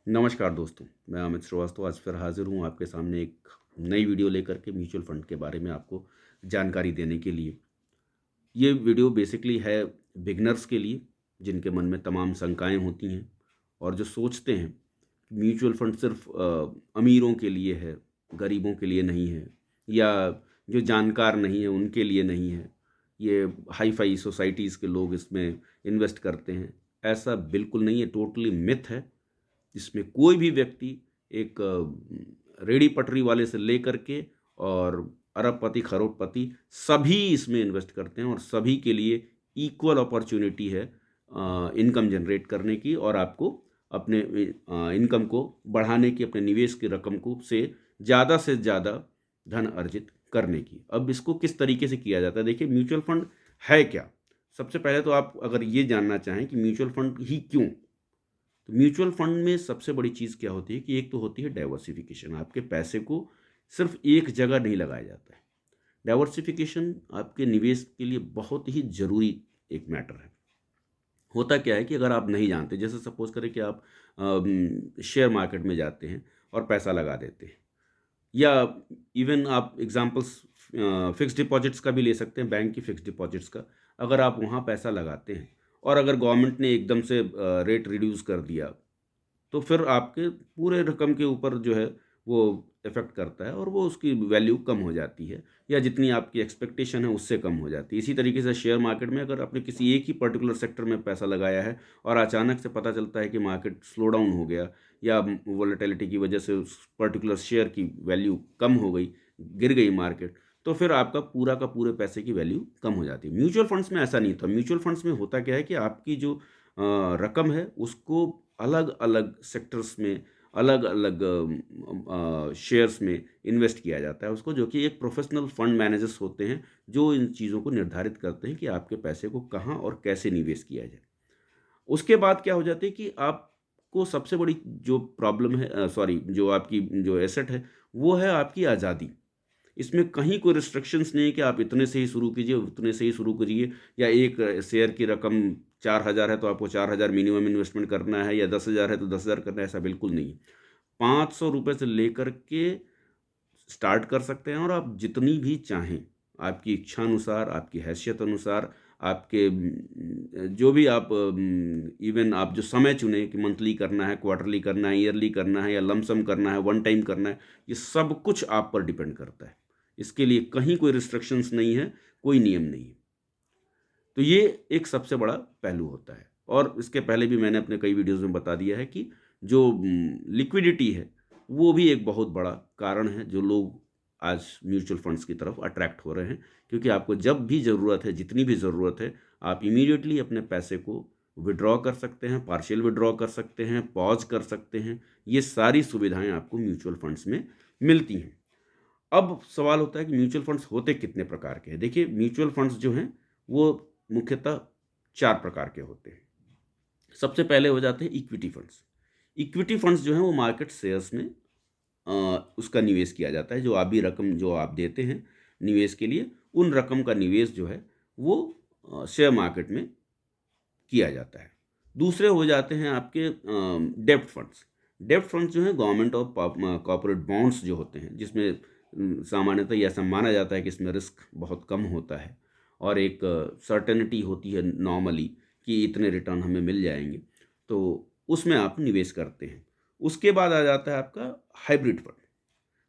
नमस्कार दोस्तों, मैं अमित श्रीवास्तव आज फिर हाज़िर हूँ आपके सामने एक नई वीडियो लेकर के म्यूचुअल फ़ंड के बारे में आपको जानकारी देने के लिए। ये वीडियो बेसिकली है बिगिनर्स के लिए, जिनके मन में तमाम शंकाएँ होती हैं और जो सोचते हैं म्यूचुअल फ़ंड सिर्फ़ अमीरों के लिए है, गरीबों के लिए नहीं है या जो जानकार नहीं है उनके लिए नहीं है। ये हाई-फ़ाई सोसाइटीज़ के लोग इसमें इन्वेस्ट करते हैं। ऐसा बिल्कुल नहीं है, टोटली मिथ है। इसमें कोई भी व्यक्ति एक रेहड़ी पटरी वाले से लेकर के और अरबपति, करोड़पति सभी इसमें इन्वेस्ट करते हैं और सभी के लिए इक्वल अपॉर्च्युनिटी है इनकम जनरेट करने की और आपको अपने इनकम को बढ़ाने की, अपने निवेश की रकम को से ज़्यादा धन अर्जित करने की। अब इसको किस तरीके से किया जाता है? देखिए म्यूचुअल फंड है क्या? सबसे पहले तो आप अगर ये जानना चाहें कि म्यूचुअल फंड ही क्यों? तो म्यूचुअल फंड में सबसे बड़ी चीज़ क्या होती है कि एक तो होती है डाइवर्सिफिकेशन। आपके पैसे को सिर्फ एक जगह नहीं लगाया जाता है। डाइवर्सिफिकेशन आपके निवेश के लिए बहुत ही ज़रूरी एक मैटर है। होता क्या है कि अगर आप नहीं जानते, जैसे सपोज़ करें कि आप शेयर मार्केट में जाते हैं और पैसा लगा देते हैं या इवन आप एग्ज़ाम्पल्स फ़िक्स्ड डिपॉज़िट्स का भी ले सकते हैं, बैंक की फ़िक्स्ड डिपॉज़िट्स का। अगर आप वहाँ पैसा लगाते हैं और अगर गवर्नमेंट ने एकदम से रेट रिड्यूस कर दिया तो फिर आपके पूरे रकम के ऊपर जो है वो इफ़ेक्ट करता है और वो उसकी वैल्यू कम हो जाती है या जितनी आपकी एक्सपेक्टेशन है उससे कम हो जाती है। इसी तरीके से शेयर मार्केट में अगर आपने किसी एक ही पर्टिकुलर सेक्टर में पैसा लगाया है और अचानक से पता चलता है कि मार्केट स्लो डाउन हो गया या वोलेटिलिटी की वजह से उस पर्टिकुलर शेयर की वैल्यू कम हो गई, गिर गई मार्केट, तो फिर आपका पूरा का पूरे पैसे की वैल्यू कम हो जाती है। म्यूचुअल फंड्स में ऐसा नहीं था। म्यूचुअल फंड्स में होता क्या है कि आपकी जो रकम है उसको अलग-अलग सेक्टर्स में, अलग-अलग शेयर्स में इन्वेस्ट किया जाता है उसको, जो कि एक प्रोफ़ेशनल फंड मैनेजर्स होते हैं, जो इन चीज़ों को निर्धारित करते हैं कि आपके पैसे को कहाँ और कैसे निवेश किया जाए। उसके बाद क्या हो जाता है कि आपको सबसे बड़ी जो प्रॉब्लम है जो आपकी जो एसेट है, वो है आपकी आज़ादी। इसमें कहीं कोई रिस्ट्रिक्शंस नहीं है कि आप इतने से ही शुरू कीजिए, उतने से ही शुरू करिए या एक शेयर की रकम 4,000 है तो आपको 4,000 मिनिमम इन्वेस्टमेंट करना है या 10,000 है तो 10,000 करना है, ऐसा बिल्कुल नहीं है। ₹500 से लेकर के स्टार्ट कर सकते हैं और आप जितनी भी चाहें, आपकी इच्छानुसार, आपकी हैसियत अनुसार, आपके जो भी आप इवन आप जो समय चुनें कि मंथली करना है, क्वार्टरली करना है, ईयरली करना है या लम सम करना है, वन टाइम करना है, ये सब कुछ आप पर डिपेंड करता है। इसके लिए कहीं कोई रिस्ट्रिक्शंस नहीं है, कोई नियम नहीं है। तो ये एक सबसे बड़ा पहलू होता है और इसके पहले भी मैंने अपने कई वीडियोज़ में बता दिया है कि जो लिक्विडिटी है, वो भी एक बहुत बड़ा कारण है, जो लोग आज म्यूचुअल फंड्स की तरफ अट्रैक्ट हो रहे हैं। क्योंकि आपको जब भी ज़रूरत है, जितनी भी ज़रूरत है, आप इमीडिएटली अपने पैसे को विथड्रॉ कर सकते हैं, पार्शियल विथड्रॉ कर सकते हैं, पॉज़ कर सकते हैं। ये सारी सुविधाएँ आपको म्यूचुअल फंड्स में मिलती हैं। अब सवाल होता है कि म्यूचुअल फंड्स होते कितने प्रकार के हैं? देखिए, म्यूचुअल फंड्स जो हैं, वो मुख्यतः 4 प्रकार के होते हैं। सबसे पहले हो जाते हैं इक्विटी फंड्स। इक्विटी फंड्स जो हैं, वो मार्केट शेयर्स में अ, उसका निवेश किया जाता है। जो आधी रकम जो आप देते हैं निवेश के लिए, उन रकम का निवेश जो है, वो शेयर मार्केट में किया जाता है। दूसरे हो जाते हैं आपके डेब्ट फंड्स। डेब्ट फंड्स जो हैं गवर्नमेंट और कॉर्पोरेट बॉन्ड्स जो होते हैं, जिसमें सामान्यतः ये ऐसा माना जाता है कि इसमें रिस्क बहुत कम होता है और एक सर्टेनिटी होती है नॉर्मली कि इतने रिटर्न हमें मिल जाएँगे, तो उसमें आप निवेश करते हैं। उसके बाद आ जाता है आपका हाइब्रिड फंड।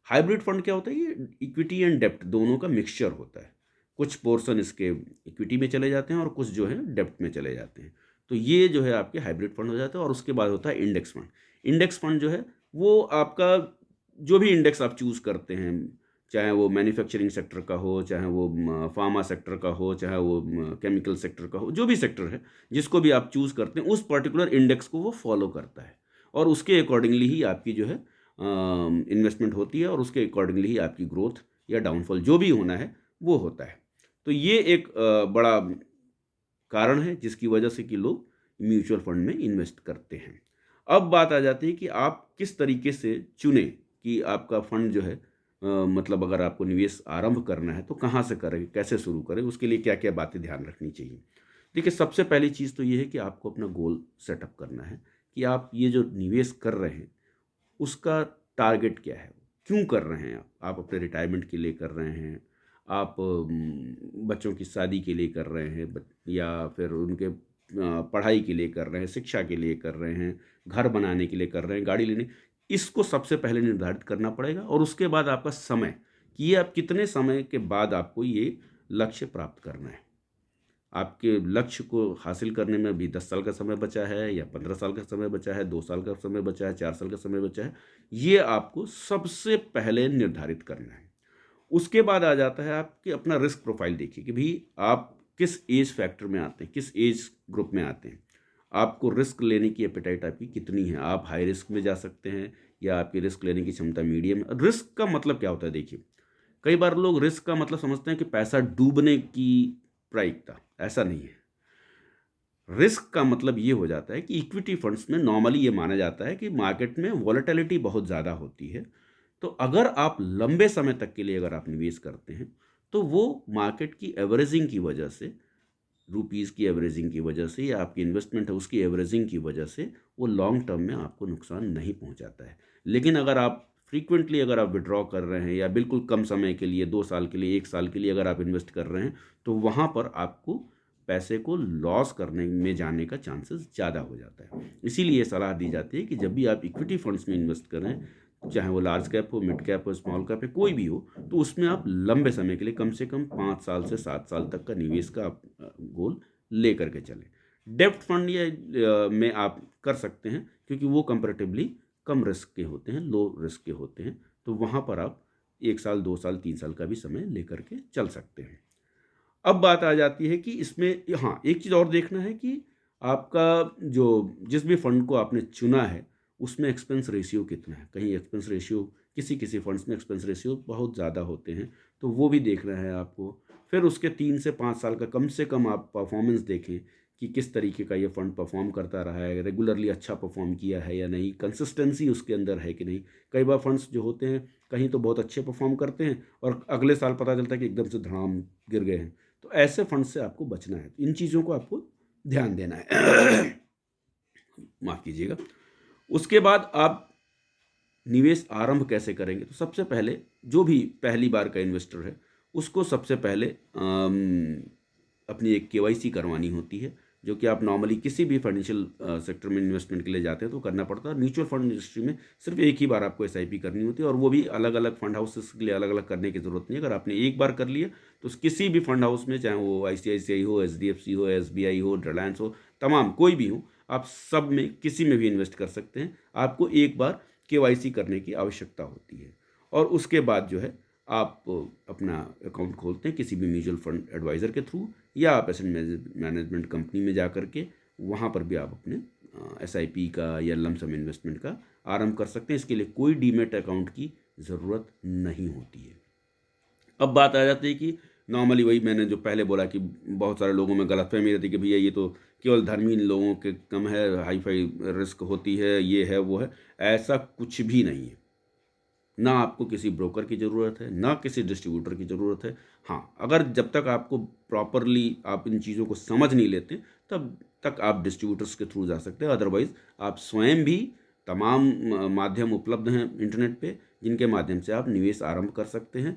हाइब्रिड फंड क्या होता है? ये इक्विटी एंड डेब्ट दोनों का मिक्सचर होता है। कुछ पोर्शन इसके इक्विटी में चले जाते हैं और कुछ जो है डेब्ट में चले जाते हैं। तो ये जो है आपके हाइब्रिड फंड हो जाते हैं और उसके बाद होता है इंडेक्स फंड। इंडेक्स फंड जो है वो आपका जो भी इंडेक्स आप चूज़ करते हैं, चाहे वो मैन्युफैक्चरिंग सेक्टर का हो, चाहे वो फार्मा सेक्टर का हो, चाहे वो केमिकल सेक्टर का हो, जो भी सेक्टर है, जिसको भी आप चूज़ करते हैं, उस पर्टिकुलर इंडेक्स को वो फॉलो करता है और उसके अकॉर्डिंगली ही आपकी जो है इन्वेस्टमेंट होती है और उसके अकॉर्डिंगली ही आपकी ग्रोथ या डाउनफॉल जो भी होना है, वो होता है। तो ये एक बड़ा कारण है जिसकी वजह से कि लोग म्यूचुअल फंड में इन्वेस्ट करते हैं। अब बात आ जाती है कि आप किस तरीके से चुनें कि आपका फंड जो है मतलब अगर आपको निवेश आरंभ करना है तो कहाँ से करें, कैसे शुरू करें, उसके लिए क्या-क्या बातें ध्यान रखनी चाहिए। देखिए, सबसे पहली चीज़ तो ये है कि आपको अपना गोल सेटअप करना है कि आप ये जो निवेश कर रहे हैं उसका टारगेट क्या है, क्यों कर रहे हैं आप अपने रिटायरमेंट के लिए कर रहे हैं, आप बच्चों की शादी के लिए कर रहे हैं, या फिर उनके पढ़ाई के लिए कर रहे हैं, शिक्षा के लिए कर रहे हैं, घर बनाने के लिए कर रहे हैं, गाड़ी लेने। इसको सबसे पहले निर्धारित करना पड़ेगा, और उसके बाद आपका समय, कि ये आप कितने समय के बाद आपको ये लक्ष्य प्राप्त करना है। आपके लक्ष्य को हासिल करने में अभी 10 साल का समय बचा है, या 15 साल का समय बचा है, 2 साल का समय बचा है, 4 साल का समय बचा है, ये आपको सबसे पहले निर्धारित करना है। उसके बाद आ जाता है आपकी अपना रिस्क प्रोफाइल। देखिए कि भाई आप किस एज फैक्टर में आते हैं, किस एज ग्रुप में आते हैं, आपको रिस्क लेने की एपेटाइट आपकी कितनी है। आप हाई रिस्क में जा सकते हैं, या आपकी रिस्क लेने की क्षमता मीडियम। रिस्क का मतलब क्या होता है, देखिए कई बार लोग रिस्क का मतलब समझते हैं कि पैसा डूबने की प्रायिकता। ऐसा नहीं है। रिस्क का मतलब ये हो जाता है कि इक्विटी फंड्स में नॉर्मली ये माना जाता है कि मार्केट में वॉलेटिलिटी बहुत ज़्यादा होती है। तो अगर आप लंबे समय तक के लिए अगर आप निवेश करते हैं, तो वो मार्केट की एवरेजिंग की वजह से, रुपीज़ की एवरेजिंग की वजह से, या आपकी इन्वेस्टमेंट है उसकी एवरेजिंग की वजह से, वो लॉन्ग टर्म में आपको नुकसान नहीं पहुंचाता है। लेकिन अगर आप फ्रीक्वेंटली अगर आप विड्रॉ कर रहे हैं, या बिल्कुल कम समय के लिए 2 साल के लिए 1 साल के लिए अगर आप इन्वेस्ट कर रहे हैं, तो वहाँ पर आपको पैसे को लॉस करने में जाने का चांसेस ज़्यादा हो जाता है। इसीलिए ये सलाह दी जाती है कि जब भी आप इक्विटी फंड्स में इन्वेस्ट करें, चाहे वो लार्ज कैप हो, मिड कैप हो, स्मॉल कैप है, कोई भी हो, तो उसमें आप लंबे समय के लिए कम से कम 5 साल से 7 साल तक का निवेश का आप गोल ले करके चलें। डेब्ट फंड या में आप कर सकते हैं, क्योंकि वो कंपैरेटिवली कम रिस्क के होते हैं, लो रिस्क के होते हैं। तो वहाँ पर आप 1 साल, 2 साल, 3 साल का भी समय लेकर के चल सकते हैं। अब बात आ जाती है कि इसमें हाँ, एक चीज़ और देखना है कि आपका जो जिस भी फंड को आपने चुना है, उसमें एक्सपेंस रेशियो कितना है। कहीं एक्सपेंस रेशियो, किसी फंड्स में एक्सपेंस रेशियो बहुत ज़्यादा होते हैं, तो वो भी देखना है आपको। फिर उसके 3 से 5 साल का कम से कम आप परफॉर्मेंस देखें कि किस तरीके का ये फंड परफॉर्म करता रहा है, रेगुलरली अच्छा परफॉर्म किया है या नहीं, कंसिस्टेंसी उसके अंदर है कि नहीं। कई बार फंड्स जो होते हैं कहीं तो बहुत अच्छे परफॉर्म करते हैं, और अगले साल पता चलता है कि एकदम से धड़ाम गिर गए हैं। तो ऐसे फंड से आपको बचना है। इन चीज़ों को आपको ध्यान देना है। माफ़ कीजिएगा। उसके बाद आप निवेश आरंभ कैसे करेंगे, तो सबसे पहले जो भी पहली बार का इन्वेस्टर है, उसको सबसे पहले अपनी एक केवाईसी करवानी होती है, जो कि आप नॉर्मली किसी भी फाइनेंशियल सेक्टर में इन्वेस्टमेंट के लिए जाते हैं तो करना पड़ता है। म्यूचुअल फंड इंडस्ट्री में सिर्फ एक ही बार आपको एसआईपी करनी होती है, और वो भी अलग अलग फंड हाउसेस के लिए अलग अलग करने की ज़रूरत नहीं है। अगर आपने एक बार कर लिया, तो किसी भी फंड हाउस में, चाहे वो आईसीआईसीआई हो, एचडीएफसी हो, एसबीआई हो, रिलायंस हो, तमाम कोई भी हो, आप सब में किसी में भी इन्वेस्ट कर सकते हैं। आपको एक बार केवाईसी करने की आवश्यकता होती है, और उसके बाद जो है आप अपना अकाउंट खोलते हैं किसी भी म्यूचुअल फंड एडवाइज़र के थ्रू, या आप एसेट मैनेजमेंट कंपनी में जा कर के वहाँ पर भी आप अपने एसआईपी का या लमसम इन्वेस्टमेंट का आरंभ कर सकते हैं। इसके लिए कोई डीमेट अकाउंट की ज़रूरत नहीं होती है। अब बात आ जाती है कि नॉर्मली वही मैंने जो पहले बोला कि बहुत सारे लोगों में गलतफहमी रहती है कि भैया ये तो केवल धर्मी लोगों के कम है, हाई फाई रिस्क होती है, ये है वो है। ऐसा कुछ भी नहीं है। ना आपको किसी ब्रोकर की ज़रूरत है, ना किसी डिस्ट्रीब्यूटर की ज़रूरत है। हाँ, अगर जब तक आपको प्रॉपरली आप इन चीज़ों को समझ नहीं लेते, तब तक आप डिस्ट्रीब्यूटर्स के थ्रू जा सकते हैं। अदरवाइज़ आप स्वयं भी तमाम माध्यम उपलब्ध हैं इंटरनेट पे, जिनके माध्यम से आप निवेश आरंभ कर सकते हैं।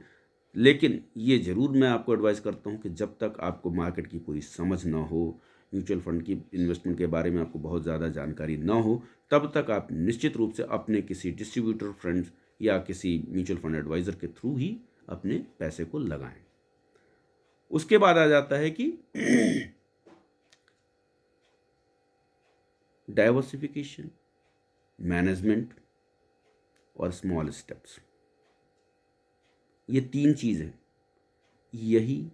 लेकिन ये ज़रूर मैं आपको एडवाइस करता हूँ कि जब तक आपको मार्केट की पूरी समझ ना हो, म्यूचुअल फंड की इन्वेस्टमेंट के बारे में आपको बहुत ज़्यादा जानकारी ना हो, तब तक आप निश्चित रूप से अपने किसी डिस्ट्रीब्यूटर फ्रेंड्स या किसी म्यूचुअल फंड एडवाइज़र के थ्रू ही अपने पैसे को लगाएं। उसके बाद आ जाता है कि डाइवर्सिफिकेशन, मैनेजमेंट और स्मॉल स्टेप्स। ये 3 चीज़ें, यही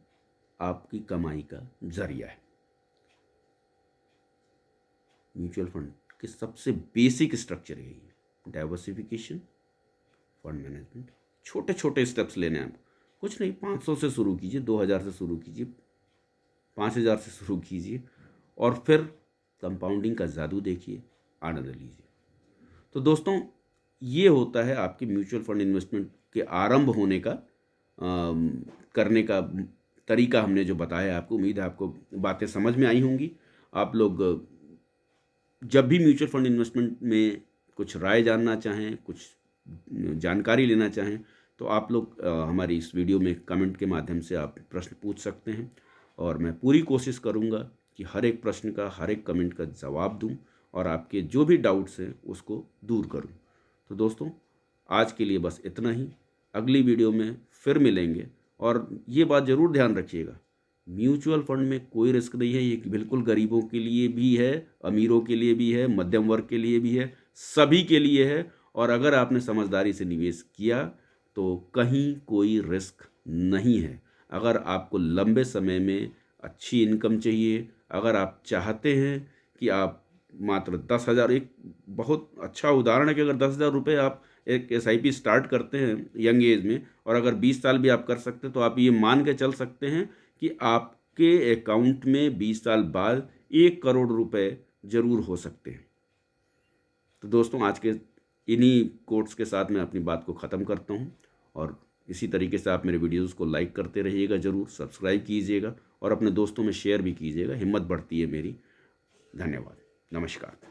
आपकी कमाई का जरिया है। म्यूचुअल फंड के सबसे बेसिक स्ट्रक्चर यही है, डाइवर्सिफिकेशन, फंड मैनेजमेंट। छोटे छोटे स्टेप्स लेने हैं आपको, कुछ नहीं, 500 से शुरू कीजिए, 2000 से शुरू कीजिए, 5000 से शुरू कीजिए, और फिर कंपाउंडिंग का जादू देखिए, आनंद लीजिए। तो दोस्तों, ये होता है आपके म्यूचुअल फंड इन्वेस्टमेंट के आरंभ होने का करने का तरीका हमने जो बताया आपको। उम्मीद है आपको बातें समझ में आई होंगी। आप लोग जब भी म्यूचुअल फंड इन्वेस्टमेंट में कुछ राय जानना चाहें, कुछ जानकारी लेना चाहें, तो आप लोग हमारी इस वीडियो में कमेंट के माध्यम से आप प्रश्न पूछ सकते हैं और मैं पूरी कोशिश करूंगा कि हर एक प्रश्न का, हर एक कमेंट का जवाब दूं और आपके जो भी डाउट्स हैं उसको दूर करूं। तो दोस्तों, आज के लिए बस इतना ही। अगली वीडियो में फिर मिलेंगे और ये बात ज़रूर ध्यान रखिएगा, म्यूचुअल फंड में कोई रिस्क नहीं है। ये बिल्कुल गरीबों के लिए भी है, अमीरों के लिए भी है, मध्यम वर्ग के लिए भी है, सभी के लिए है। और अगर आपने समझदारी से निवेश किया तो कहीं कोई रिस्क नहीं है। अगर आपको लंबे समय में अच्छी इनकम चाहिए, अगर आप चाहते हैं कि आप मात्र 10,000, एक बहुत अच्छा उदाहरण है कि अगर 10,000 रुपये आप एक SIP स्टार्ट करते हैं यंग एज में, और अगर 20 साल भी आप कर सकते हैं, तो आप ये मान के चल सकते हैं कि आपके अकाउंट में 20 साल बाद 1 करोड़ रुपए ज़रूर हो सकते हैं। तो दोस्तों, आज के इन्हीं कोट्स के साथ मैं अपनी बात को ख़त्म करता हूँ और इसी तरीके से आप मेरे वीडियोज़ को लाइक करते रहिएगा, ज़रूर सब्सक्राइब कीजिएगा और अपने दोस्तों में शेयर भी कीजिएगा। हिम्मत बढ़ती है मेरी। धन्यवाद। नमस्कार।